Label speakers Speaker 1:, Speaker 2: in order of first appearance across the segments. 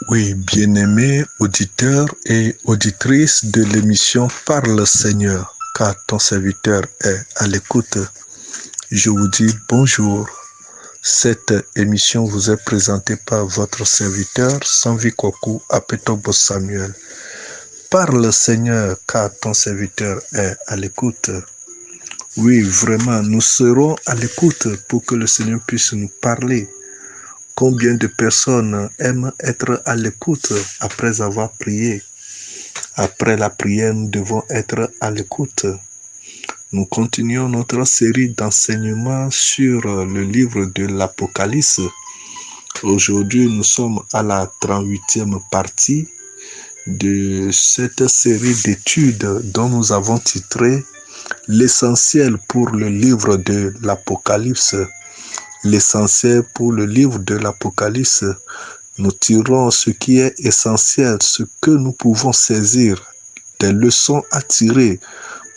Speaker 1: Oui, bien-aimés auditeurs et auditrices de l'émission Parle Seigneur, car ton serviteur est à l'écoute. Je vous dis bonjour. Cette émission vous est présentée par votre serviteur Sanvi Koku Apetobo Samuel. Parle Seigneur, car ton serviteur est à l'écoute. Oui, vraiment, nous serons à l'écoute pour que le Seigneur puisse nous parler. Combien de personnes aiment être à l'écoute après avoir prié? Après la prière, nous devons être à l'écoute. Nous continuons notre série d'enseignements sur le livre de l'Apocalypse. Aujourd'hui, nous sommes à la 38e partie de cette série d'études dont nous avons titré « L'essentiel pour le livre de l'Apocalypse ». L'essentiel pour le livre de l'Apocalypse, nous tirons ce qui est essentiel, ce que nous pouvons saisir, des leçons à tirer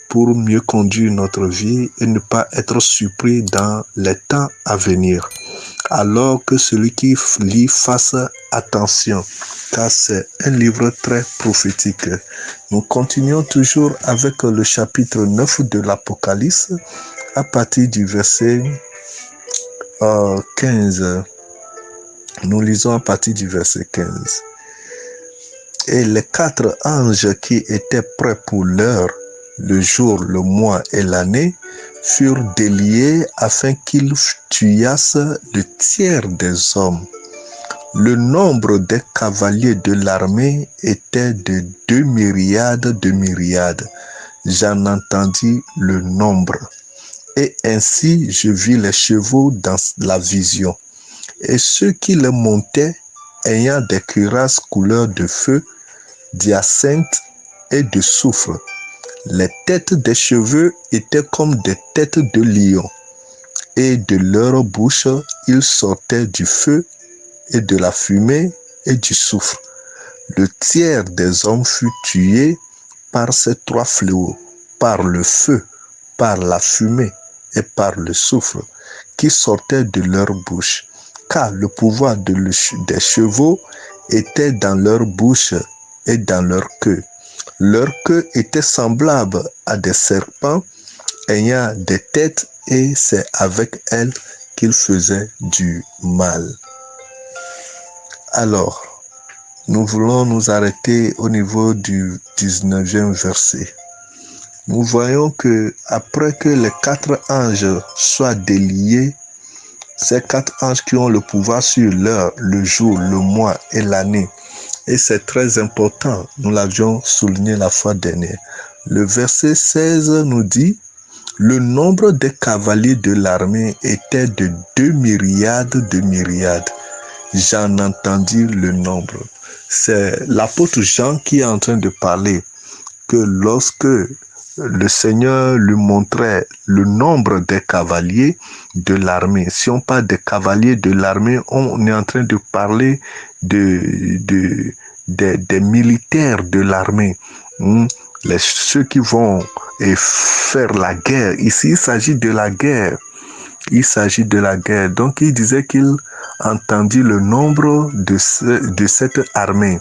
Speaker 1: pour mieux conduire notre vie et ne pas être surpris dans les temps à venir. Alors que celui qui lit fasse attention, car c'est un livre très prophétique. Nous continuons toujours avec le chapitre 9 de l'Apocalypse à partir du verset 15. Nous lisons à partir du verset 15. Et les 4 anges qui étaient prêts pour l'heure, le jour, le mois et l'année, furent déliés afin qu'ils tuassent le tiers des hommes. Le nombre des cavaliers de l'armée était de 2 myriades de myriades. J'en entendis le nombre. Et ainsi je vis les chevaux dans la vision, et ceux qui les montaient ayant des cuirasses couleur de feu, d'hyacinthe et de soufre. Les têtes des cheveux étaient comme des têtes de lion, et de leur bouche il sortait du feu et de la fumée et du soufre. Le tiers des hommes fut tué par ces 3 fléaux, par le feu, par la fumée et par le soufre qui sortait de leur bouche, car le pouvoir des chevaux était dans leur bouche et dans leur queue. Leur queue était semblable à des serpents ayant des têtes, et c'est avec elles qu'ils faisaient du mal. Alors, nous voulons nous arrêter au niveau du 19e verset. Nous voyons que après que les 4 anges soient déliés, ces 4 anges qui ont le pouvoir sur l'heure, le jour, le mois et l'année, et c'est très important, nous l'avions souligné la fois dernière. Le verset 16 nous dit « Le nombre des cavaliers de l'armée était de 2 myriades de myriades. » J'en entendis le nombre. C'est l'apôtre Jean qui est en train de parler que lorsque le Seigneur lui montrait le nombre des cavaliers de l'armée. Si on parle des cavaliers de l'armée, on est en train de parler des militaires de l'armée. Ceux qui vont faire la guerre. Ici, il s'agit de la guerre. Il s'agit de la guerre. Donc, il disait qu'il entendit le nombre de cette armée.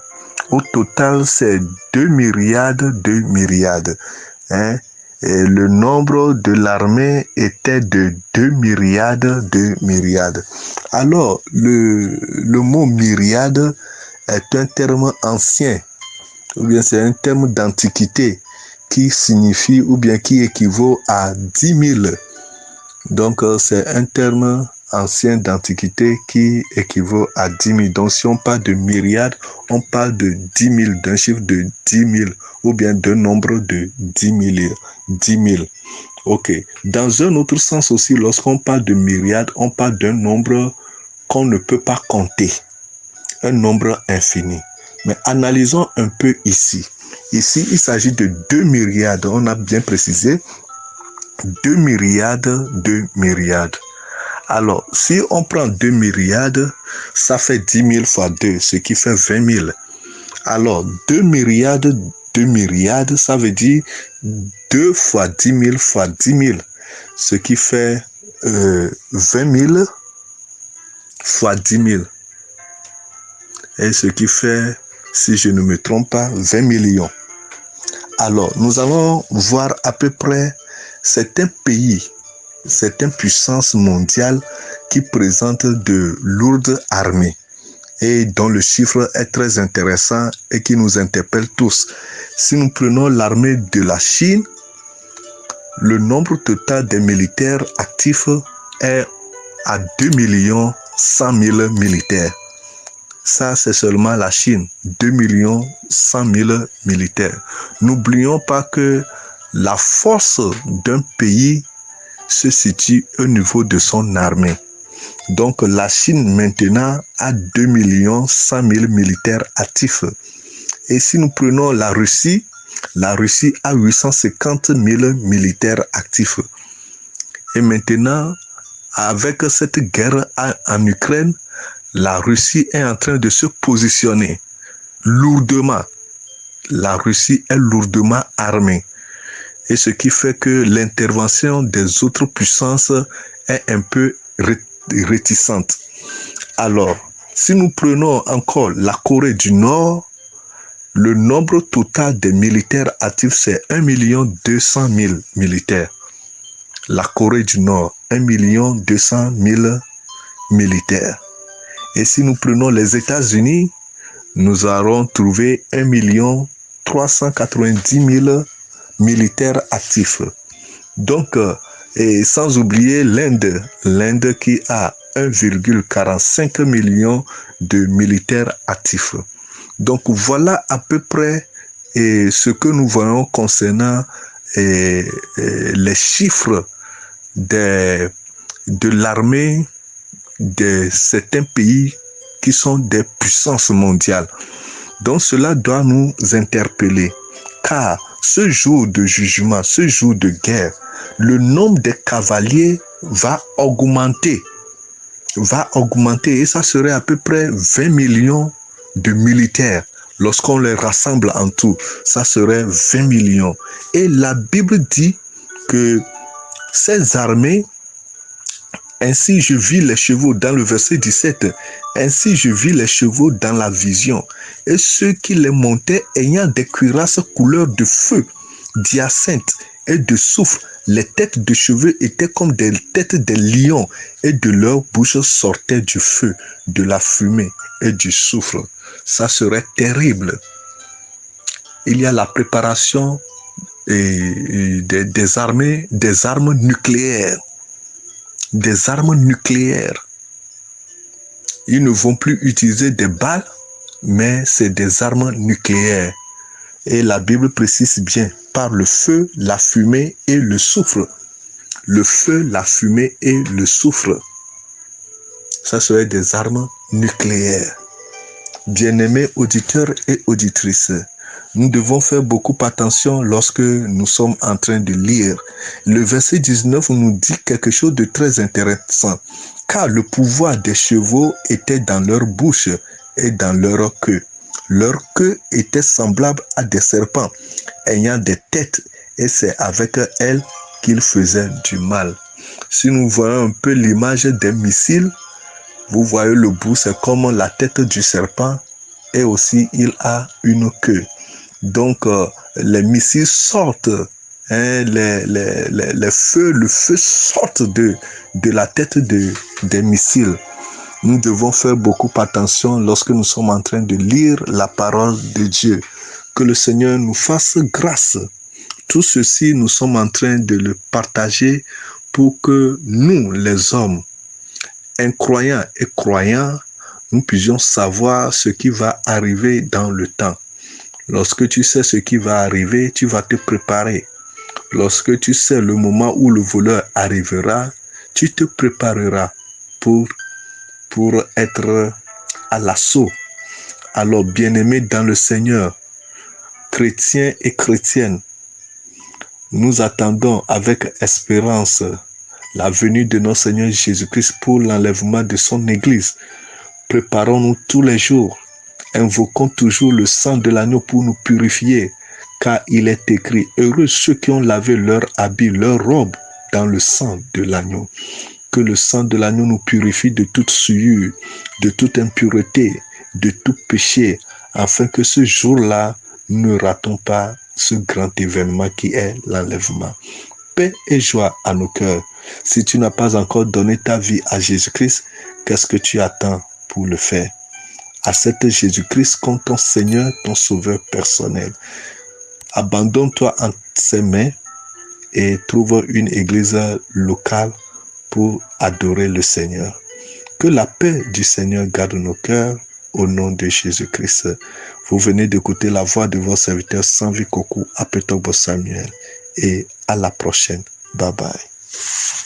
Speaker 1: Au total, c'est 2 myriades de myriades. Et le nombre de l'armée était de 2 myriades de myriades. Alors, le mot myriade est un terme ancien, ou bien c'est un terme d'antiquité qui signifie ou bien qui équivaut à 10 000. Donc, c'est un terme ancien d'antiquité qui équivaut à 10 000. Donc, si on parle de myriade, on parle de 10 000, d'un chiffre de 10 000, ou bien d'un nombre de 10 000. 10 000. Ok. Dans un autre sens aussi, lorsqu'on parle de myriade, on parle d'un nombre qu'on ne peut pas compter, un nombre infini. Mais analysons un peu ici. Ici, il s'agit de 2 myriades, on a bien précisé, 2 myriades de myriades. Alors, si on prend 2 myriades, ça fait 10 000 fois 2, ce qui fait 20 000. Alors, 2 myriades de myriades, ça veut dire 2 fois 10 000 fois 10 000, ce qui fait 20 000 fois 10 000. et ce qui fait, si je ne me trompe pas, 20 millions. Alors, nous allons voir à peu près certains pays, certaines puissances mondiales qui présentent de lourdes armées et dont le chiffre est très intéressant et qui nous interpelle tous. Si nous prenons l'armée de la Chine, le nombre total des militaires actifs est à 2 100 000 militaires. Ça, c'est seulement la Chine, 2 100 000 militaires. N'oublions pas que la force d'un pays se situe au niveau de son armée. Donc, la Chine maintenant a 2 100 000 militaires actifs. Et si nous prenons la Russie a 850 000 militaires actifs. Et maintenant, avec cette guerre en Ukraine, la Russie est en train de se positionner lourdement. La Russie est lourdement armée. Et ce qui fait que l'intervention des autres puissances est un peu réticente. Alors, si nous prenons encore la Corée du Nord, le nombre total des militaires actifs, c'est 1 200 000 militaires. La Corée du Nord, 1 200 000 militaires. Et si nous prenons les États-Unis, nous allons trouver 1 390 000 militaires actifs. Donc, et sans oublier l'Inde qui a 1,45 million de militaires actifs. Donc voilà à peu près ce que nous voyons concernant les chiffres de l'armée de certains pays qui sont des puissances mondiales. Donc cela doit nous interpeller, car ce jour de jugement, ce jour de guerre, le nombre des cavaliers va augmenter et ça serait à peu près 20 millions de militaires. Lorsqu'on les rassemble en tout, ça serait 20 millions. Et la Bible dit que ces armées, ainsi je vis les chevaux, dans le verset 17, ainsi je vis les chevaux dans la vision, et ceux qui les montaient ayant des cuirasses couleur de feu, d'hyacinthe et de soufre. Les têtes de cheveux étaient comme des têtes des lions, et de leur bouche sortait du feu, de la fumée et du soufre. Ça serait terrible. Il y a la préparation des armes nucléaires. Des armes nucléaires. Ils ne vont plus utiliser des balles, mais c'est des armes nucléaires. Et la Bible précise bien, par le feu, la fumée et le soufre. Le feu, la fumée et le soufre. Ça serait des armes nucléaires. Bien-aimés auditeurs et auditrices, nous devons faire beaucoup attention lorsque nous sommes en train de lire. Le verset 19 nous dit quelque chose de très intéressant. Car le pouvoir des chevaux était dans leur bouche et dans leur queue. Leur queue était semblable à des serpents, ayant des têtes, et c'est avec elles qu'ils faisaient du mal. Si nous voyons un peu l'image des missiles, vous voyez le bout, c'est comme la tête du serpent, et aussi il a une queue. Donc les missiles sortent, hein, le feu sort de la tête des missiles. Nous devons faire beaucoup attention lorsque nous sommes en train de lire la parole de Dieu. Que le Seigneur nous fasse grâce. Tout ceci, nous sommes en train de le partager pour que nous, les hommes, incroyants et croyants, nous puissions savoir ce qui va arriver dans le temps. Lorsque tu sais ce qui va arriver, tu vas te préparer. Lorsque tu sais le moment où le voleur arrivera, tu te prépareras pour être à l'assaut. Alors, bien-aimés dans le Seigneur, chrétiens et chrétiennes, nous attendons avec espérance la venue de notre Seigneur Jésus-Christ pour l'enlèvement de son Église. Préparons-nous tous les jours. Invoquons toujours le sang de l'agneau pour nous purifier, car il est écrit, heureux ceux qui ont lavé leur habit, leur robe dans le sang de l'agneau. Que le sang de l'agneau nous purifie de toute souillure, de toute impureté de tout péché, afin que ce jour-là, ne ratons pas ce grand événement qui est l'enlèvement. Paix et joie à nos cœurs. Si tu n'as pas encore donné ta vie à Jésus-Christ, qu'est-ce que tu attends pour le faire? Accepte Jésus-Christ comme ton Seigneur, ton Sauveur personnel. Abandonne-toi en ses mains et trouve une église locale pour adorer le Seigneur. Que la paix du Seigneur garde nos cœurs au nom de Jésus-Christ. Vous venez d'écouter la voix de votre serviteur Sanvi Kokou Apetogbo Samuel et à la prochaine. Bye bye.